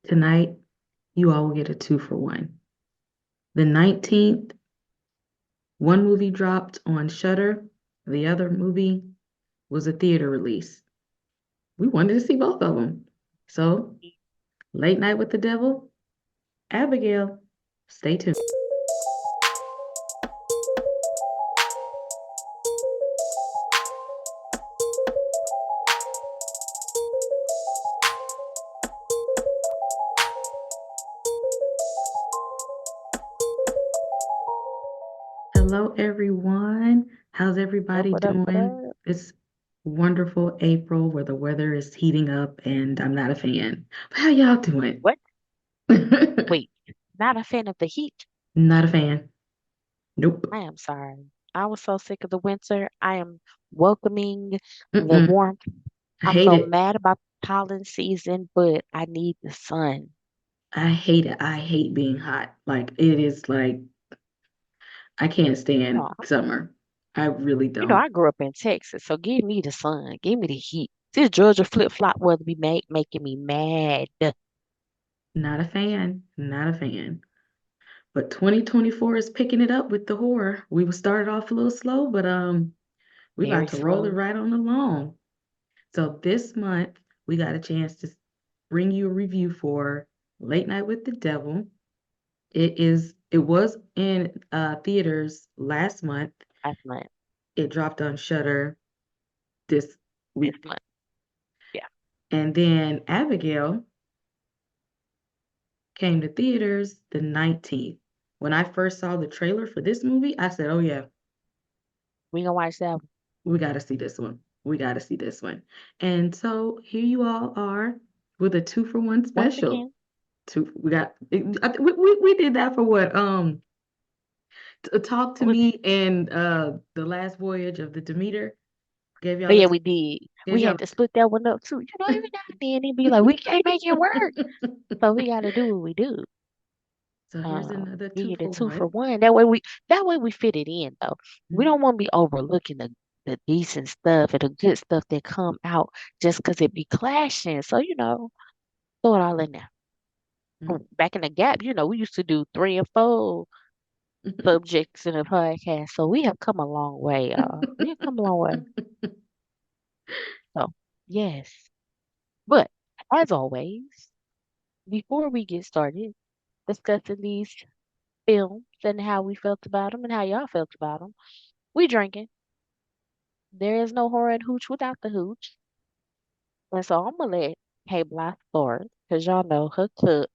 Tonight, you all will get a 2 for 1. The 19th, one movie dropped on Shudder. The other movie was a theater release. We wanted to see both of them. So, Late Night with the Devil, Abigail, stay tuned. Hello, everyone. How's Up, everybody what up, what doing? up? It's wonderful April where the weather is heating up and I'm not a fan. But how y'all doing? What? Wait, not a fan of the heat. Not a fan. I Nope. am sorry. I was so sick of the winter. I am welcoming the Mm-mm. warmth. I I'm hate so it. mad about pollen season, but I need the sun. I hate it. I hate being hot. Like it is like I can't You stand know, summer. I really don't. I grew up in Texas, so give me the sun. Give me the heat. This Georgia flip-flop weather be making me mad. Not a fan. Not a fan. But 2024 is picking it up with the horror. We started off a little slow, but we Very about to roll it slow. right on along. So this month we got a chance to bring you a review for Late Night with the Devil. It was in theaters last month. Last month. It dropped on Shudder this This week. month. Yeah. And then Abigail came to theaters the 19th. When I first saw the trailer for this movie, I said, "Oh yeah, We gonna watch that one we got to see this one. We got to see this one." And so here you all are with a 2 for 1 once special. again. Two, we got we did that for what? Talk to Was Me and the Last Voyage of the Demeter gave Oh y'all yeah, a we did. gave We y'all. had to split that one up too. Every now and then it'd be like we can't make it work, so we got to do what we do. So here's another Give two you the for two for one. one. That way we fit it in though. We Mhm. don't want to be overlooking the decent stuff and the good stuff that come out just 'cause it be clashing. So throw it all in there. Back in the gap, we used to do 3 and 4 subjects in a podcast. So we have come a long way, y'all. We have come a long way. So yes, but as always. Before we get started discussing these films and how we felt about them and how y'all felt about them, we drinking. There is no horror and hooch without the hooch. And so I'm gonna let K Bly start because y'all know her cup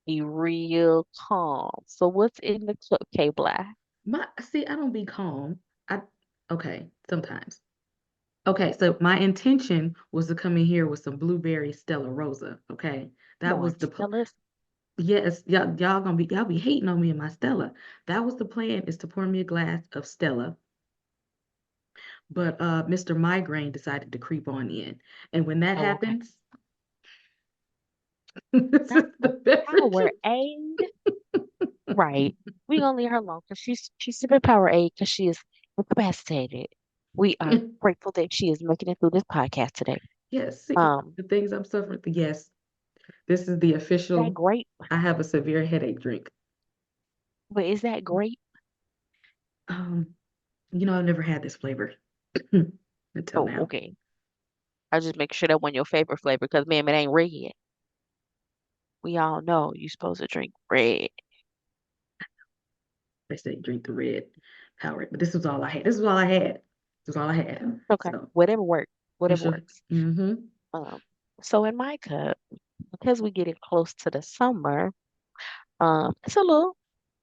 be real calm. So what's in the cup, K Bly? My see, I don't be calm. I okay, sometimes. Okay, so my intention was to come in here with some blueberry Stella Rosa. Okay, Come that on, was tell us. yes, y'all be hating on me and my Stella. That was the plan is to pour me a glass of Stella, but Mr. Migraine decided to creep on in, and when that Oh, okay. happens, this is Not the the beverage. Powerade. Right. We gonna leave her alone because she's sipping Powerade because she is incapacitated. We are grateful that she is making it through this podcast today. Yes, see, Um, the things I'm suffering. Yes, this is the is that official. grape? I have a severe headache drink. But is that grape? Um, I've never had this flavor until Oh, now. okay. I just make sure that one your favorite flavor because ma'am, it ain't red. We all know you supposed to drink red. They say drink the red Powerade, but this was all I had. This was all I had. This was all I had. Okay. So Whatever works. you Whatever should. works. Mm-hmm. Um, so in my cup, because we getting close to the summer, it's a little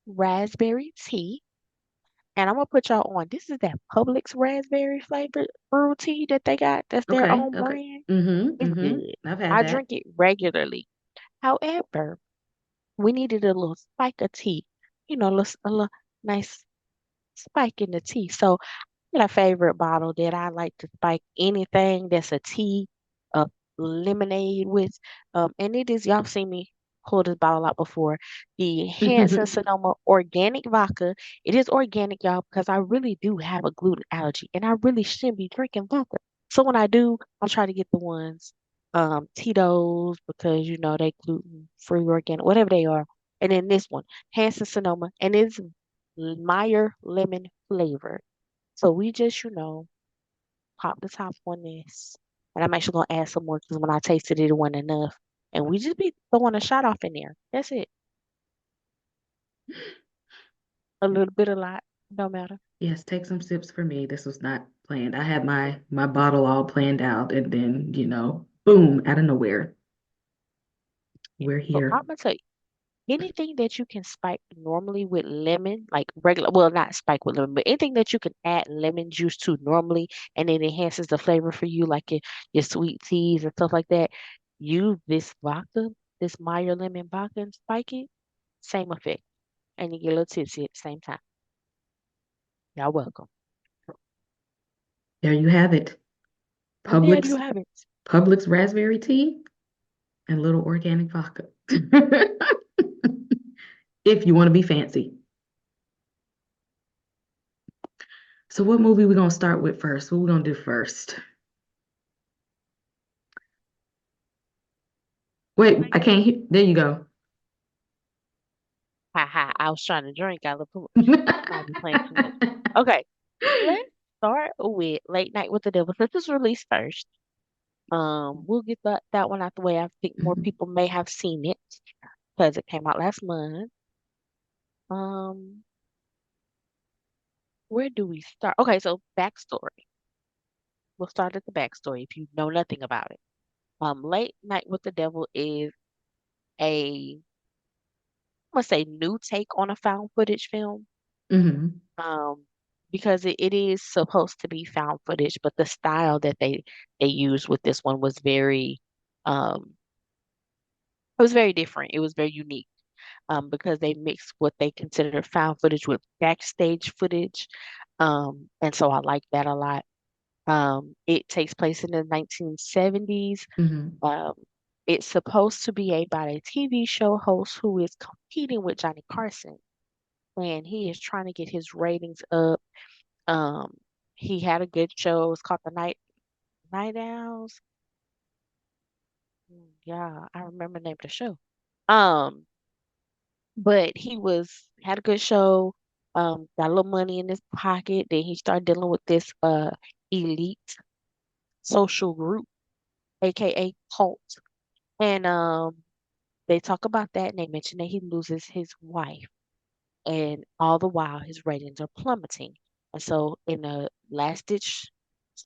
raspberry tea. And I'm gonna put y'all on. This is that Publix raspberry flavored brew tea that they got. That's their Okay. own Okay. brand. Mm-hmm. It's Mm-hmm. good. I've had I that. drink it regularly. However, we needed a little spike of tea. A little nice spike in the tea. So I got a favorite bottle that I like to spike anything that's a tea, a lemonade with. And it is y'all seen me pull this bottle out before. The Hanson Sonoma organic vodka. It is organic, y'all, because I really do have a gluten allergy and I really shouldn't be drinking vodka. So when I do, I try to get the ones. Tito's because you know they gluten free, organic, whatever they are. And then this one, Hanson Sonoma, and it's Meyer lemon flavored. So we just, pop the top on this. And I'm actually gonna add some more because when I tasted it, it wasn't enough. And we just be throwing a shot off in there. That's it. A little bit, a lot, don't matter. Yes, take some sips for me. This was not planned. I had my bottle all planned out, and then, boom, out of nowhere, we're So here. I'm gonna tell you, anything that you can spike normally with lemon, like regular, well, not spike with lemon, but anything that you can add lemon juice to normally, and it enhances the flavor for you, like your sweet teas and stuff like that. Use this vodka, this Meyer lemon vodka, and spike it. Same effect, and you get a little tipsy at the same time. Y'all welcome. There you have it. And there you Publix, have it. Publix raspberry tea and little organic vodka. If you want to be fancy. So what movie we gonna start with first? What we gonna do first? Wait, I can't hear. There you go. Ha ha! I was trying to drink. I might be playing too much. Okay, let's start with Late Night with the Devil. Since it's released first. We'll get that one out the way. I think more people may have seen it because it came out last month. Um, where do we start? Okay, so backstory. We'll start at the backstory if you know nothing about it. Late Night with the Devil is a, I must say, new take on a found footage film. Hmm. Um, because it is supposed to be found footage, but the style that they used with this one was um, it was very different. It was very unique. Because they mix what they consider found footage with backstage footage. And so I like that a lot. It takes place in the 1970s. Hmm. Um, it's supposed to be about a TV show host who is competing with Johnny Carson, and he is trying to get his ratings up. Um, he had a good show. It's called the Night Owls. Yeah, I remember the name of the show. Um, but he had a good show, got a little money in his pocket. Then he started dealing with this elite social group, aka cult. And they talk about that and they mention that he loses his wife. And all the while his ratings are plummeting. And so in a last ditch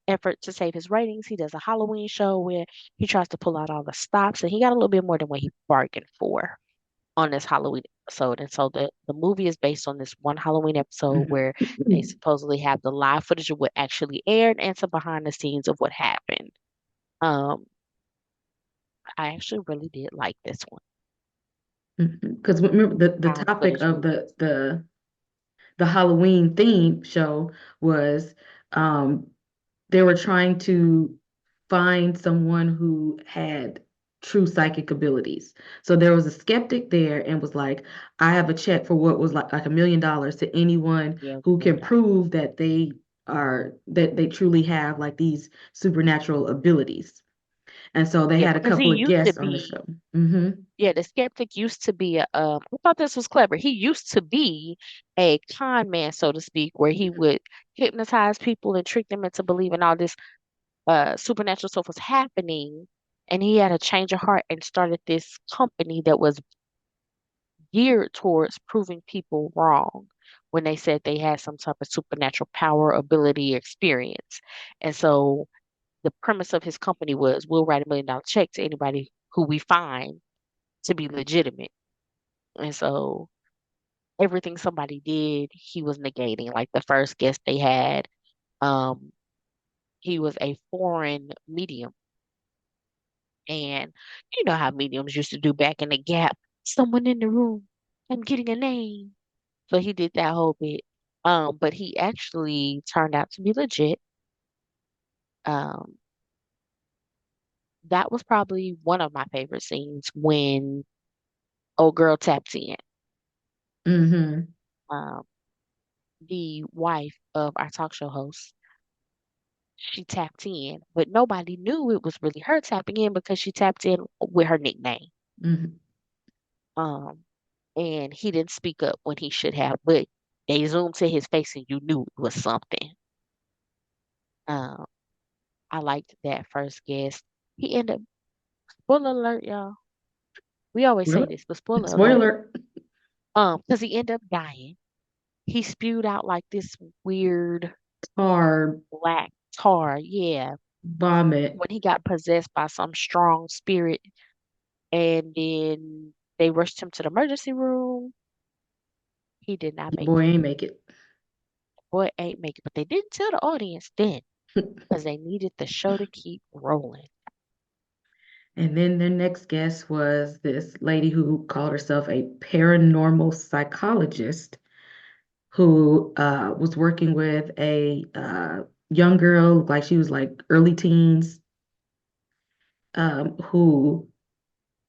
effort to save his ratings, he does a Halloween show where he tries to pull out all the stops and he got a little bit more than what he bargained for on this Halloween episode. And so the movie is based on this one Halloween episode where they Hmm. supposedly have the live footage of what actually aired and some behind the scenes of what happened. Um, I actually really did like this one. Because remember the Found topic footage of movie. the Halloween theme show was um they were trying to find someone who had true psychic abilities. So there was a skeptic there and was like, I have a check for what was like $1 million to anyone Yeah, who can $1 million. prove that they truly have like these supernatural abilities. And so they Yeah, had a because he couple of used to guests on the be, show. Hmm. yeah, the skeptic used to be I thought this was clever. He used to be a con man, so to speak, where he would hypnotize people and trick them into believing all this supernatural stuff was happening, and he had a change of heart and started this company that was geared towards proving people wrong when they said they had some type of supernatural power, ability, experience. And so the premise of his company was we'll write $1 million check to anybody who we find to be legitimate. And so everything somebody did, he was negating. Like the first guest they had, um, he was a foreign medium. And you know how mediums used to do back in the gap. Someone in the room. I'm getting a name. So he did that whole bit. But he actually turned out to be legit. Um, that was probably one of my favorite scenes when old girl taps in. Hmm. Um, the wife of our talk show host. she tapped in, but nobody knew it was really her tapping in because she tapped in with her nickname. Mhm. Um, and he didn't speak up when he should have, but they zoomed to his face and you knew it was something. Um, I liked that first guest. He ended up, spoiler alert, y'all. We always say Really? this, but spoiler alert. Spoiler. Because he ended up dying. He spewed out like this weird Tar black tar, yeah, vomit. when he got possessed by some strong spirit. And then they rushed him to the emergency room. He did not make Boy it. ain't make it. Boy ain't make it. But they didn't tell the audience then because they needed the show to keep rolling. And then their next guest was this lady who called herself a paranormal psychologist who was working with a young girl, like she was like early teens, who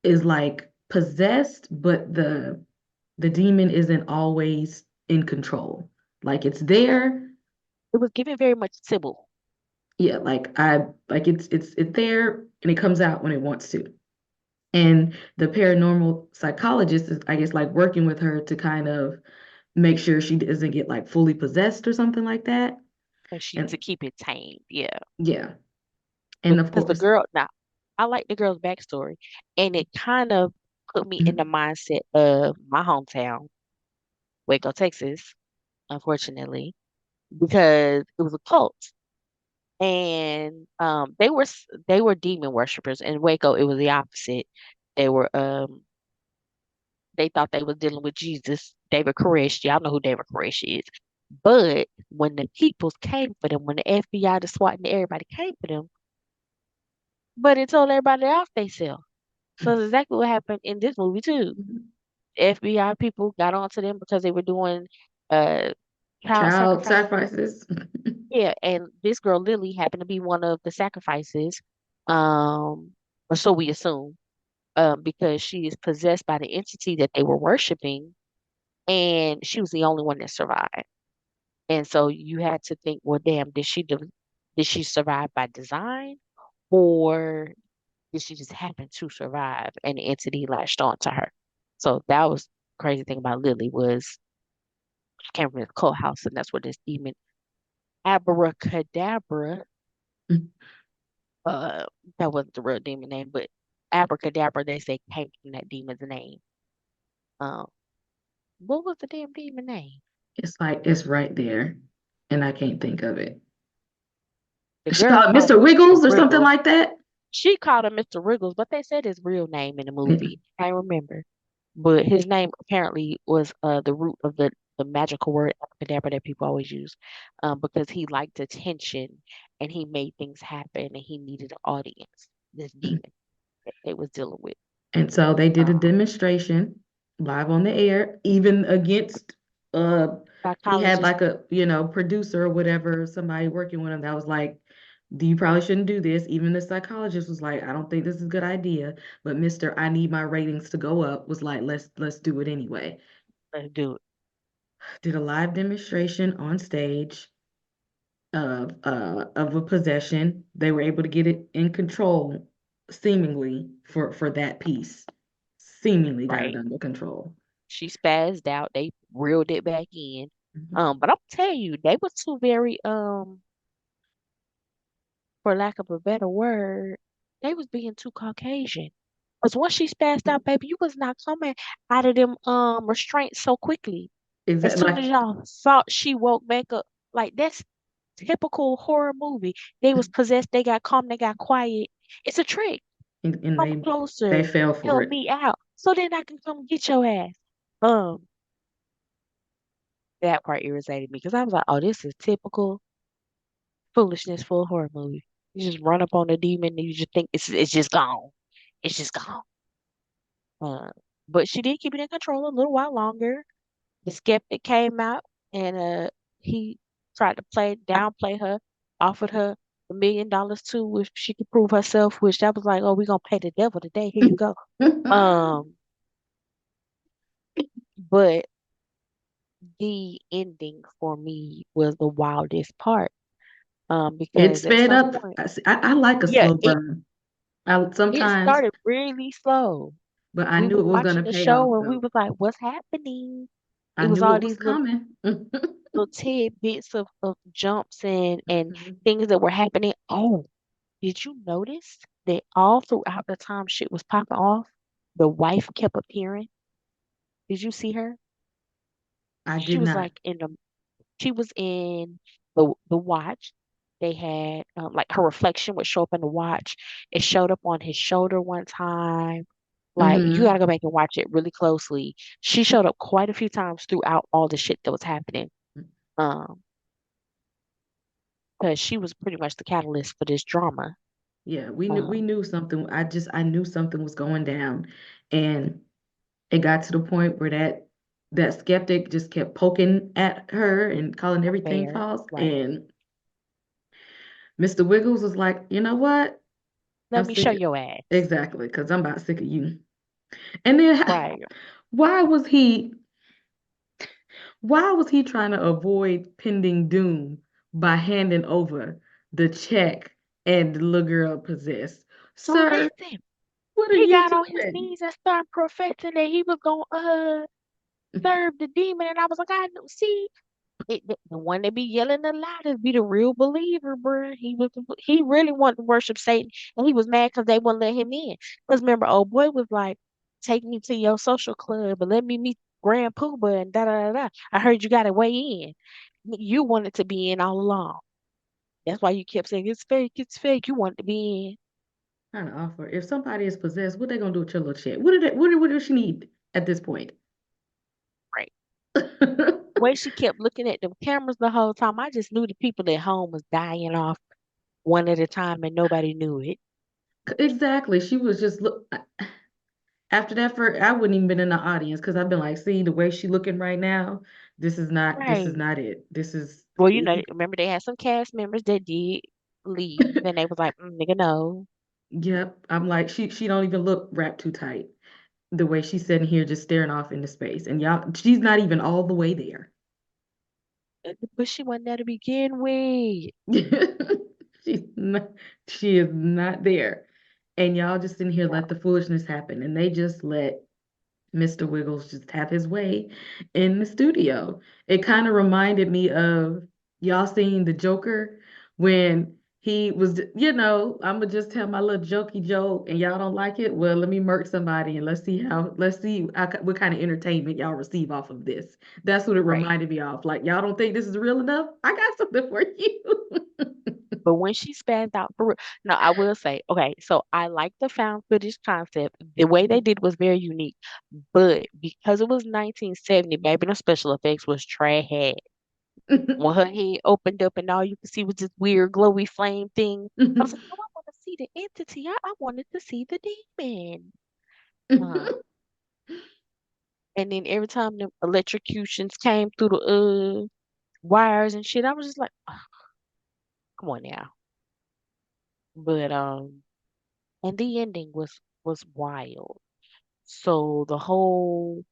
is like possessed, but the demon isn't always in control. Like it's there, It was given very much Sybil. yeah, like I like it's there and it comes out when it wants to. And the paranormal psychologist is, I guess, like working with her to kind of make sure she doesn't get like fully possessed or something like that. And she to And keep it tamed, yeah. yeah, and of Because the course, girl, now I like the girl's backstory, and it kind of put me in the mindset of my hometown, Waco, Texas, unfortunately, because it was a cult, and they were demon worshippers. In Waco, it was the opposite. They were they thought they was dealing with Jesus, David Koresh. Y'all know who David Koresh is. But when the peoples came for them, when the FBI, the SWAT, and everybody came for them, but it told everybody off they sell. So that's exactly what happened in this movie too. FBI people got onto them because they were doing uh child child sacrifices. sacrifices. Yeah, and this girl Lily happened to be one of the sacrifices. Um, or so we assume, because she is possessed by the entity that they were worshiping, and she was the only one that survived. And so you had to think, well, damn, did she survive by design, or did she just happen to survive and the entity latched on to her? So that was the crazy thing about Lily was she came from this cult house, and that's where this demon Abracadabra, uh, that wasn't the real demon name, but Abracadabra, they say came from that demon's name. Um, what was the damn demon name? It's like it's right there, and I can't think of it. The She girl called it called Mr. him Mr. Wiggles or something Wriggles. like that. She called him Mr. Wriggles, but they said his real name in the Yeah. movie. I can't remember. But his name apparently was the root of the magical word abracadabra that people always use, because he liked attention and he made things happen and he needed an audience. This demon that they was dealing with. And so they did a Uh, demonstration live on the air, even against uh he had Psychologist like a, producer or whatever, somebody working with him that was like, you probably shouldn't do this. Even the psychologist was like, I don't think this is a good idea. But Mr. I need my ratings to go up was like, let's do it anyway. dude, Did a live demonstration on stage of a possession. They were able to get it in control, seemingly for that piece. Seemingly got it right? under control. She spazzed out. They reeled it back in. Mhm. But I'm tell you, they were two very for lack of a better word, they was being too Caucasian. Because once she spazzed out, baby, you was not coming out of them restraints so quickly. As Exactly, soon as like, y'all thought she woke back up, like that's typical horror movie. They was possessed, they got calm, they got quiet. It's a trick. and Come they closer, fell for help it. me out, so then I can come get your ass. Um, that part irritated me because I was like, oh, this is typical foolishness for a horror movie. You just run up on a demon and you just think it's just gone. It's just gone. Uh, but she did keep it in control a little while longer. The skeptic came out and he tried to downplay her, offered her $1 million too if she could prove herself, which that was like, oh, we're gonna pay the devil today. Here you go. Um, but the ending for me was the wildest part It Because at sped some up. point, I like a yeah, slow it burn. I it sometimes, started really slow. but I We knew were it was gonna watching the pay off show and we though. was like, "What's happening?" I It was knew all it was these little coming. little tidbits of jumps and Mhm. things that were happening. Oh, did you notice that all throughout the time shit was popping off, the wife kept appearing? Did you see her? I She did was not. like she was in the watch. They had like her reflection would show up in the watch. It showed up on his shoulder one time. Like you Hmm. gotta go back and watch it really closely. She showed up quite a few times throughout all the shit that was happening. Um, because she was pretty much the catalyst for this drama. Yeah, we Um, knew something. I knew something was going down, and it got to the point where that skeptic just kept poking at her and calling everything Fair, false. right? And Mr. Wiggles was like, you know what? I'm Let me show sick. your ass. Exactly, because I'm about sick of you. And then Right. why was he why was he trying to avoid pending doom by handing over the check and the little girl possessed? So Sir, listen, what are he you got on his doing? knees and started professing that he was gonna serve the demon, and I was like, I know. See, the one that be yelling the loudest be the real believer, bro. He really wanted to worship Satan, and he was mad because they wouldn't let him in. Because remember, old boy was like, "Take me to your social club, but let me meet Grand Poobah and da da da da." I heard you got to weigh in. You wanted to be in all along. That's why you kept saying it's fake, it's fake. You wanted to be Kind of offer. If somebody is possessed, what they gonna do with your little check? What does she need at this point? in. Right. Way she kept looking at the cameras the whole time, I just knew the people at home was dying off one at a time, and nobody knew it. Exactly. She was just look after that for I wouldn't even been in the audience because I've been like, see the way she looking right now. This is Right. not it. This is Well, you this know, is remember they had some cast members that did leave, and they was like, "Nigga, no." yep. I'm like, she don't even look wrapped too tight. The way she's sitting here just staring off into space. And y'all, she's not even all the way there. But she wasn't there to begin with. She's not, she is not there. And y'all just in here Yeah. let the foolishness happen. And they just let Mr. Wiggles just have his way in the studio. It kind of reminded me of y'all seeing the Joker when he was, I'm gonna just tell my little jokey joke and y'all don't like it. Well, let me murk somebody and let's see what kind of entertainment y'all receive off of this. That's what it Right. reminded me of. Like, y'all don't think this is real enough? I got something for you. But when she spazzed out for real, no, I will say, okay, so I like the found footage concept. The way they did was very unique. But because it was 1970, baby, the special effects was trash. When her head opened up and all you could see was this weird glowy flame thing, I was like, no, I want to see the entity. I wanted to see the demon. Uh, and then every time the electrocutions came through the wires and shit, I was just like, "Ugh, come on now." But and the ending was wild. So the whole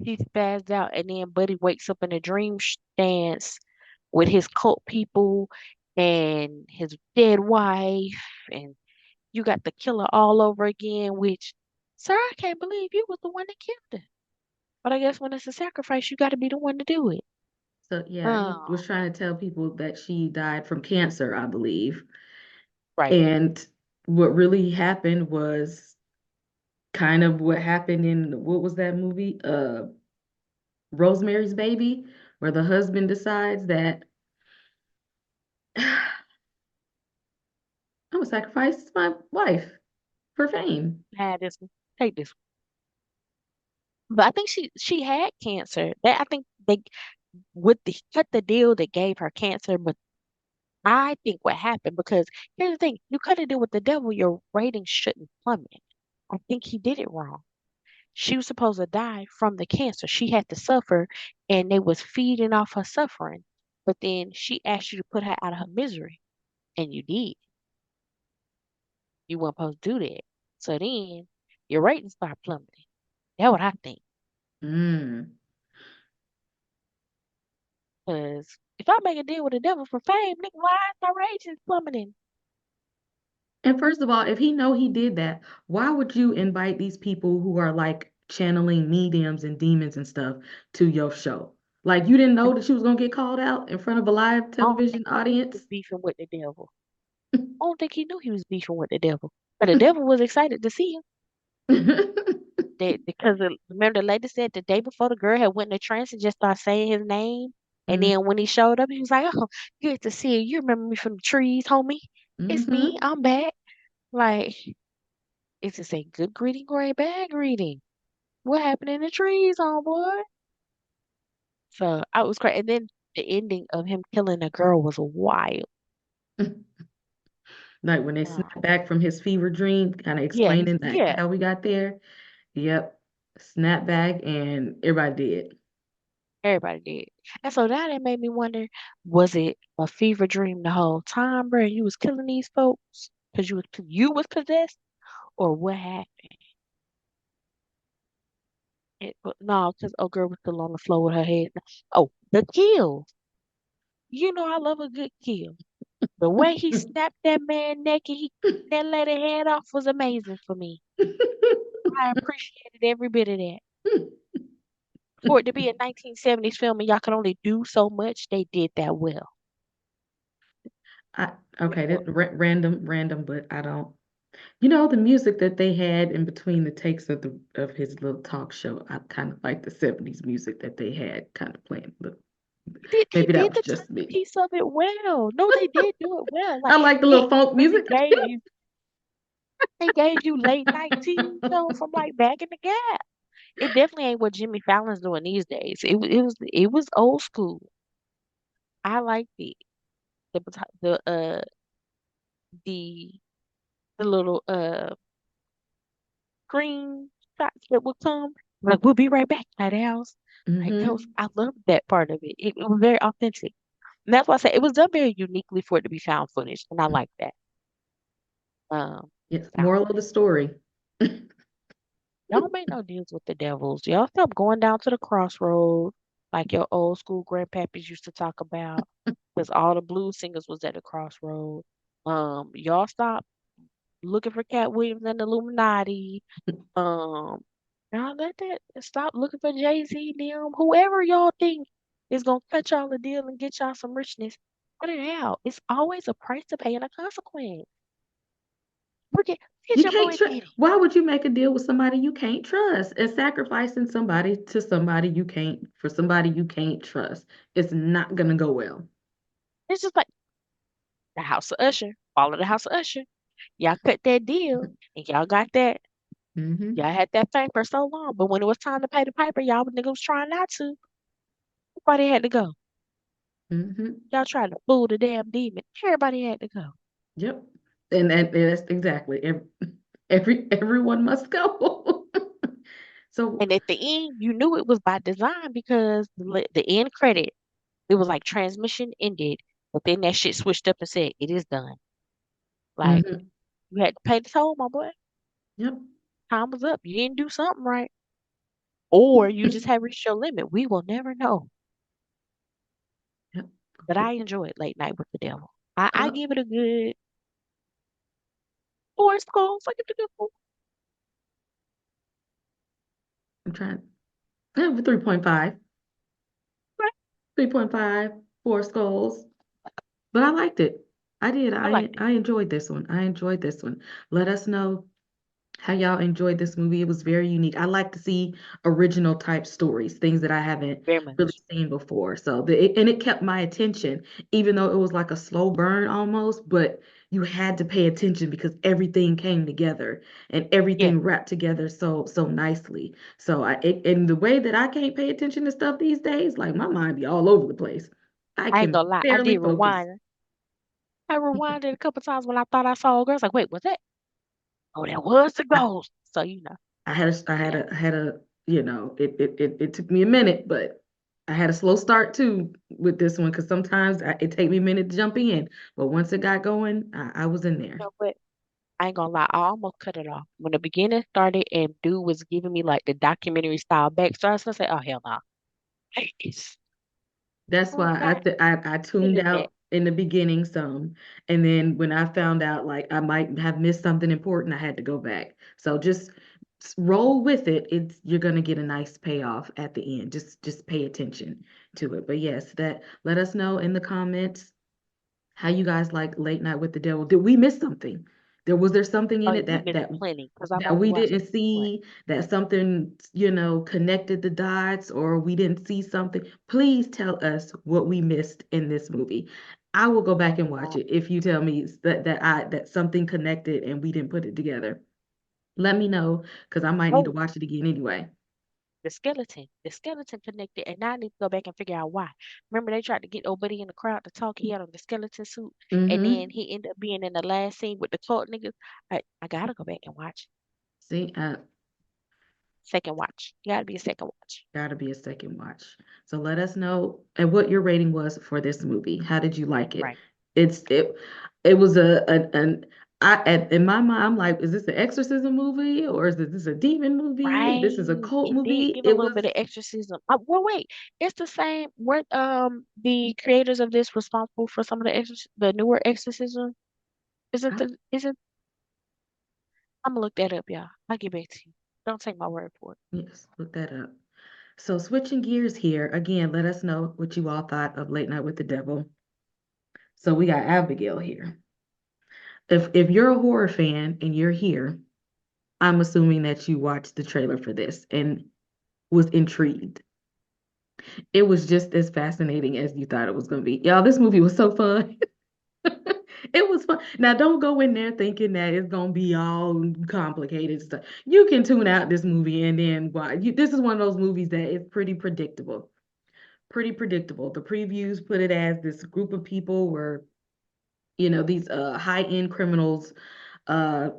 he spazzed out, and then Buddy wakes up in a dream stance with his cult people and his dead wife, and you got the killer all over again. Which, sir, I can't believe you was the one that killed her. But I guess when it's a sacrifice, you got to be the one to do it. So yeah, he was Oh, trying to tell people that she died from cancer, I believe. right. And what really happened was kind of what happened in what was that movie? Rosemary's Baby, where the husband decides that I'm gonna sacrifice my wife for fame. Had this one. Take this one. But I think she had cancer. That I think they with the cut the deal that gave her cancer, but I think what happened because here's the thing, you cut a deal with the devil, your ratings shouldn't plummet. I think he did it wrong. She was supposed to die from the cancer. She had to suffer and they was feeding off her suffering. But then she asked you to put her out of her misery. And you did. You weren't supposed to do that. So then your ratings start plummeting. That's what I think. Mm. If I make a deal with the devil for fame, nigga, why is my ratings plummeting? And first of all, if he know he did that, why would you invite these people who are like channeling mediums and demons and stuff to your show? Like you didn't know that she was gonna get called out in front of a live I don't television think he knew he was audience? beefing with the devil. I don't think he knew he was beefing with the devil. But the devil was excited to see him. Because remember the lady said the day before the girl had went in a trance and just started saying his name. And Mm-hmm. then when he showed up, he was like, "Oh, good to see you. You remember me from the trees, homie? It's me. I'm back." Like, it's just a good greeting or a bad greeting. What happened in the trees, homeboy? So I was crazy. And then the ending of him killing a girl was wild. Like when they Wow. snap back from his fever dream, kind of Yeah, explaining like yeah, how we got there. Yep. Snap back and everybody did. everybody did. And so now that made me wonder, was it a fever dream the whole time, bro? You was killing these folks because you was possessed, or what happened? But no, because old girl was still on the floor with her head. Oh, the kill. You know I love a good kill. The way he snapped that man neck and he that lady head off was amazing for me. I appreciated every bit of that. For it to be a 1970s film and y'all could only do so much, they did that well. I, okay, Well, that random, but I don't. You know, the music that they had in between the takes of the of his little talk show, I kind of like the 70s music that they had kind of playing. But They maybe that did was the just me. timepiece of it well. No, they did do it well. Like I like the it little funk really music. gave you late night TV show from like back in the gap. It definitely ain't what Jimmy Fallon's doing these days. It was old school. I liked it. The the the little screen shots that would come. Like we'll be right back at the house. Like that was Mm-hmm. I loved that part of it. It was very authentic. And that's why I said it was done very uniquely for it to be found footage. And I like that. Yes, Now, moral of the story. y'all make no deals with the devils. Y'all stop going down to the crossroad like your old school grandpappies used to talk about. Because all the blues singers was at the crossroad. Y'all stop looking for Cat Williams and the Illuminati. Um, y'all let that stop looking for Jay-Z, them, whoever y'all think is gonna cut y'all a deal and get y'all some richness. Put it out. It's always a price to pay and a consequence. Look at You your can't boy trust. Diddy. Why would you make a deal with somebody you can't trust and sacrificing somebody to somebody you can't for somebody you can't trust? It's not gonna go well. It's just like the House of Usher. Follow the House of Usher. Y'all cut that deal and y'all got that. Mm-hmm. Y'all had that fame for so long, but when it was time to pay the piper, y'all niggas was trying not to. Everybody had to go. Mm-hmm. Y'all tried to fool the damn demon. Everybody had to go. Yep. And that's exactly everyone must go. So And at the end, you knew it was by design because the end credit, it was like transmission ended, but then that shit switched up and said, it is done. Like, mhm. you had to pay the toll, my boy. Yep. Time was up. You didn't do something right. Or you just have reached your limit. We will never know. Yep. But I enjoyed Late Night with the Devil. I Uh, give it a good four scores. I give it a good four. I'm trying. I have a 3.5. Right. 3.5, four skulls. But I liked it. I did. I I liked it. I enjoyed this one. I enjoyed this one. Let us know how y'all enjoyed this movie. It was very unique. I like to see original type stories, things that I haven't Very really much. seen before. So and it kept my attention, even though it was like a slow burn almost, but you had to pay attention because everything came together and Yeah. everything wrapped together so nicely. So in the way that I can't pay attention to stuff these days, like my mind be all over the place. I I ain't can gonna lie. I barely did focus. rewind. I rewinded a couple times when I thought I saw a girl. I was like, wait, what's that? Oh, that was the ghost. So, yeah. I had a, it took me a minute, but I had a slow start too with this one because sometimes it take me a minute to jump in, but once it got going, I was in there. You know what? I ain't gonna lie. I almost cut it off. When the beginning started and dude was giving me like the documentary style backstory, I was gonna say, oh, hell no. Yes. That's Oh, why God, I tuned feeling that. out in the beginning some, and then when I found out like I might have missed something important, I had to go back. So just roll with it. It's you're gonna get a nice payoff at the end. Just pay attention to it. But yes, that let us know in the comments how you guys like Late Night with the Devil. Did we miss something? Was there something Oh, in yeah, it we that missed plenty because I'm that only we watching didn't season one. see, that something, connected the dots, or we didn't see something? Please tell us what we missed in this movie. I will go back and watch Uh, it if you tell me that something connected and we didn't put it together. Let me know because I might need to oh, watch it again anyway. the skeleton connected, and now I need to go back and figure out why. Remember, they tried to get old buddy in the crowd to talk. He had on the skeleton suit, and then Mm-hmm. he ended up being in the last scene with the cult niggas. I gotta go back and watch. See, Second watch. Gotta be a second watch. gotta be a second watch. So let us know and what your rating was for this movie. How did you like it? Right. It's it was an in my mind, I'm like, is this an exorcism movie or is this a demon movie? This is a Right. cult It did movie. give a It little was bit of exorcism. Well, wait. It's the same. Weren't the creators of this responsible for some of the newer exorcism? Isn't I, the isn't I'm gonna look that up, y'all. I'll get back to you. Don't take my word for it. yes, look that up. So switching gears here again, let us know what you all thought of Late Night with the Devil. So we got Abigail here. If you're a horror fan and you're here, I'm assuming that you watched the trailer for this and was intrigued. It was just as fascinating as you thought it was going to be. Y'all, this movie was so fun. It was fun. Now, don't go in there thinking that it's going to be all complicated stuff. You can tune out this movie and then watch. This is one of those movies that is pretty predictable. Pretty predictable. The previews put it as this group of people were, these high-end criminals uh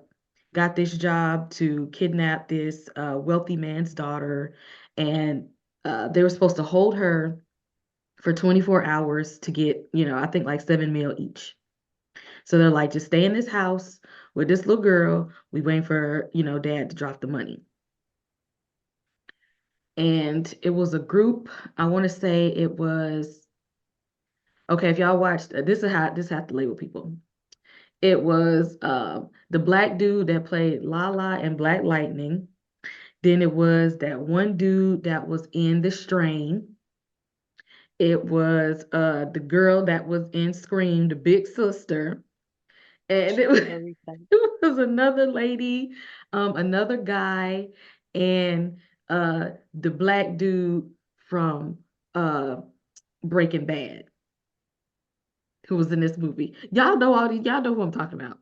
got this job to kidnap this wealthy man's daughter, and they were supposed to hold her for 24 hours to get, I think like 7 mil each. So they're like, just stay in this house with this little girl. We waiting for, dad to drop the money. And it was a group, I want to say it was, okay, if y'all watched, this is how to label people. It was the black dude that played Lala and Black Lightning. Then it was that one dude that was in The Strain. It was the girl that was in Scream, the big sister. And it was, Marita. it was another lady, another guy, and the black dude from uh Breaking Bad who was in this movie. Y'all know who I'm talking about.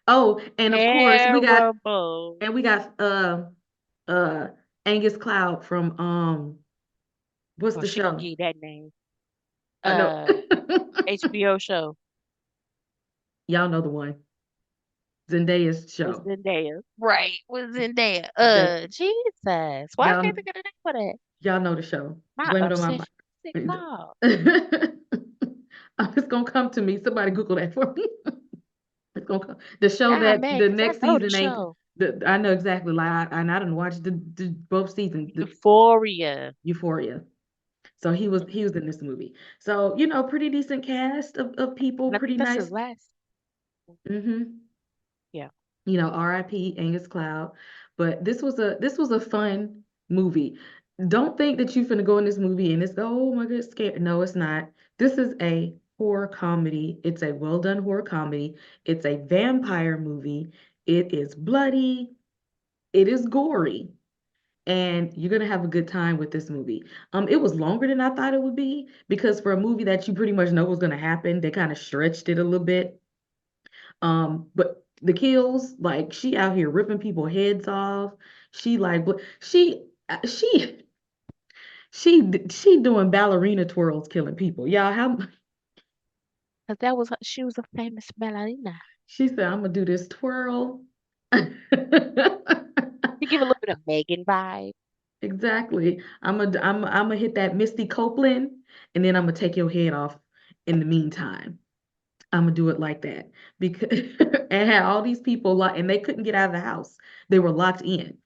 Oh, and of course Terrible. we got uh Angus Cloud from what's Oh, the she gonna show? give you that name. I know. Uh, HBO show Y'all know the one. Zendaya's with show. Zendaya. Right, with Zendaya. That Jesus. Why I can't y'all think of the name for that? y'all know the show. My Blame it on my obsession. mind. What's it called? It's gonna come to me. Somebody Google that for me. It's gonna come. The show God, that man, the because I next know the season ain't. show. I know exactly. Like and I didn't watch the both seasons. The Euphoria. Euphoria. So he was in this movie. So pretty decent cast of people. And I Pretty think that's his nice. last. Hmm. Yeah. R.I.P. Angus Cloud. But this was a fun movie. Don't think that you're finna go in this movie and it's oh my god, scary. No, it's not. This is a horror comedy. It's a well done horror comedy. It's a vampire movie. It is bloody. It is gory. And you're gonna have a good time with this movie. It was longer than I thought it would be because for a movie that you pretty much know was gonna happen, they kind of stretched it a little bit. But the kills, like she out here ripping people heads off. She like she doing ballerina twirls, killing people. Y'all, how Because she was a famous ballerina. she said, I'm gonna do this twirl. You give a little bit of Megan vibe. Exactly. I'm gonna hit that Misty Copeland, and then I'm gonna take your head off in the meantime. I'm gonna do it like that because and had all these people locked and they couldn't get out of the house. They were locked in.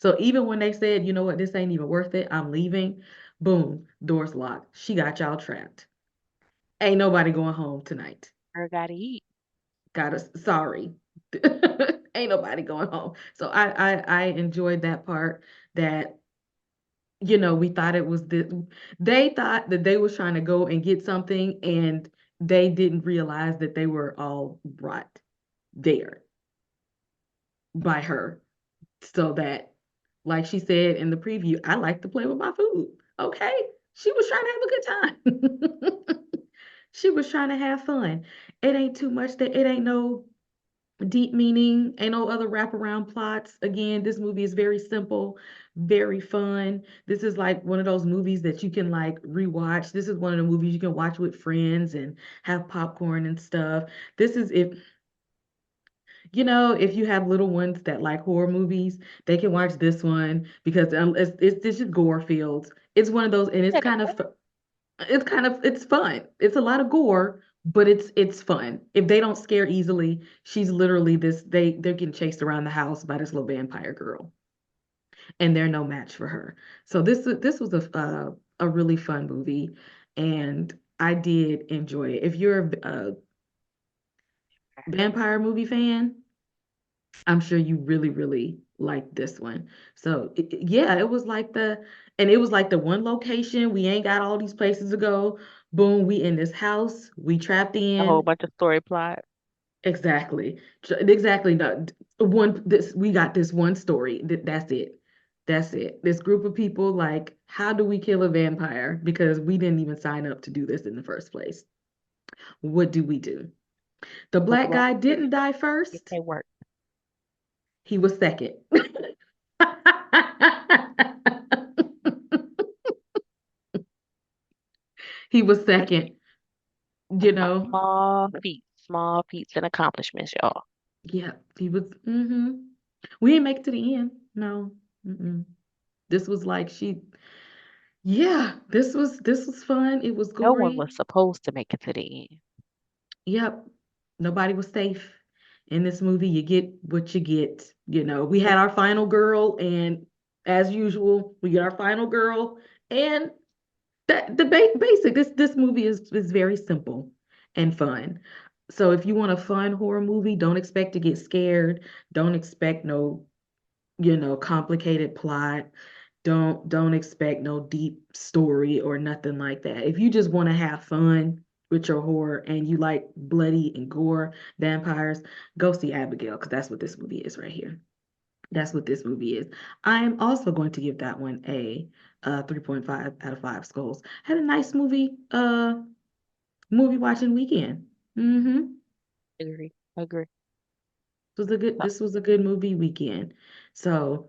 So even when they said, you know what, this ain't even worth it, I'm leaving. Boom, doors locked. She got y'all trapped. Ain't nobody going home tonight. Girl gotta eat. Got us. Sorry. Ain't nobody going home. So I enjoyed that part that we thought it was they thought that they was trying to go and get something and they didn't realize that they were all brought there by her. So that, like she said in the preview, I like to play with my food. Okay. She was trying to have a good time. She was trying to have fun. It ain't too much that it ain't no deep meaning, ain't no other wraparound plots. Again, this movie is very simple, very fun. This is like one of those movies that you can like rewatch. This is one of the movies you can watch with friends and have popcorn and stuff. This is if you have little ones that like horror movies, they can watch this one because it's just gore fields. It's one of those, and Said the what? it's fun. It's a lot of gore, but it's fun. If they don't scare easily, she's literally they're getting chased around the house by this little vampire girl, and they're no match for her. So this was a really fun movie, and I did enjoy it. If you're a vampire movie fan, I'm sure you really, really like this one. So yeah, it was like the one location. We ain't got all these places to go. Boom, we in this house. We trapped A whole in. bunch of story plot. Exactly. Exactly. No, we got this one story. That's it. That's it. This group of people, like, how do we kill a vampire? Because we didn't even sign up to do this in the first place. What do we do? The Talk black about guy didn't die if first. they work. He was second. He was second, you know. Small feats and accomplishments, y'all. Yeah, he was. We didn't make it to the end. No. Mm-mm. This was like yeah, this was fun. It was No one gory. was supposed to make it to the end. Yep. Nobody was safe in this movie. You get what you get. We had our final girl, and as usual, we get our final girl, and basic. This movie is very simple and fun. So if you want a fun horror movie, don't expect to get scared. Don't expect no complicated plot. Don't expect no deep story or nothing like that. If you just want to have fun with your horror and you like bloody and gore vampires, go see Abigail because that's what this movie is right here. That's what this movie is. I am also going to give that one a 3.5 out of 5 skulls. Had a nice movie watching weekend. Agree. Agree. So, This was a good movie weekend. So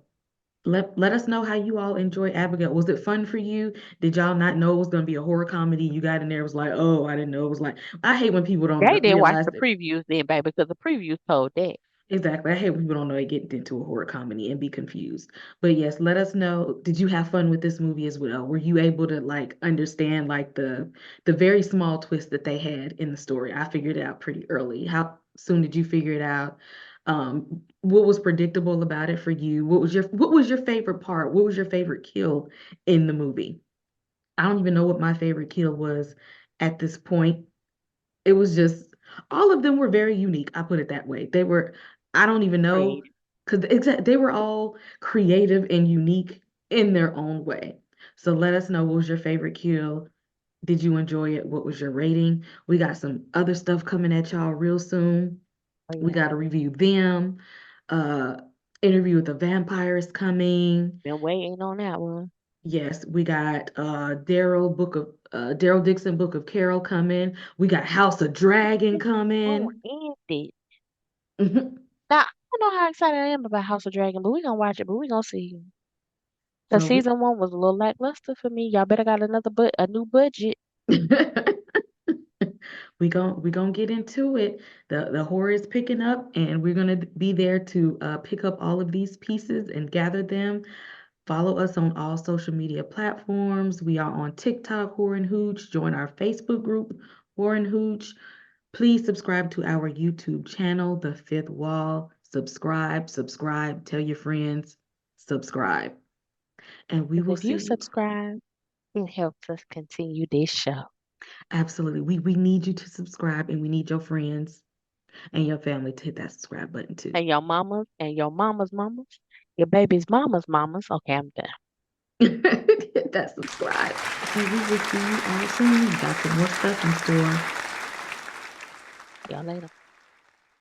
let us know how you all enjoy Abigail. Was it fun for you? Did y'all not know it was gonna be a horror comedy? You got in there, it was like, oh, I didn't know. It was like, I hate when people don't they didn't watch realize the that. previews then, baby, because the previews told that. Exactly. I hate when people don't know they get into a horror comedy and be confused. But yes, let us know. Did you have fun with this movie as well? Were you able to like understand like the very small twist that they had in the story? I figured it out pretty early. How soon did you figure it out? What was predictable about it for you? What was your favorite part? What was your favorite kill in the movie? I don't even know what my favorite kill was at this point. It was just all of them were very unique. I put it that way. I don't even know, Creative. because they were all creative and unique in their own way. So let us know, what was your favorite kill? Did you enjoy it? What was your rating? We got some other stuff coming at y'all real soon. Oh We yeah. got to review them. Uh, Interview with the Vampire is coming. Been waiting on that one. Yes, we got Daryl Dixon Book of Carol coming. We got House of Dragon Oh, coming. and it. Now, I don't know how excited I am about House of Dragon, but we gonna watch it, but we gonna see. Cause So we season one was a little lackluster for me. Y'all better got a new budget. we gonna get into it. The horror is picking up, and we're gonna be there to pick up all of these pieces and gather them. Follow us on all social media platforms. We are on TikTok, Horror and Hooch. Join our Facebook group, Horror and Hooch. Please subscribe to our YouTube channel, The Fifth Wall. Subscribe, tell your friends, subscribe. And we Cause will if see you you. subscribe, It helps us continue this show. Absolutely. We need you to subscribe and we need your friends and your family to hit that subscribe button too. And your mamas and your mama's mamas, your baby's mama's mamas. Okay, I'm done. Hit that subscribe. And we will see you all soon. We got some more stuff in store. Y'all later.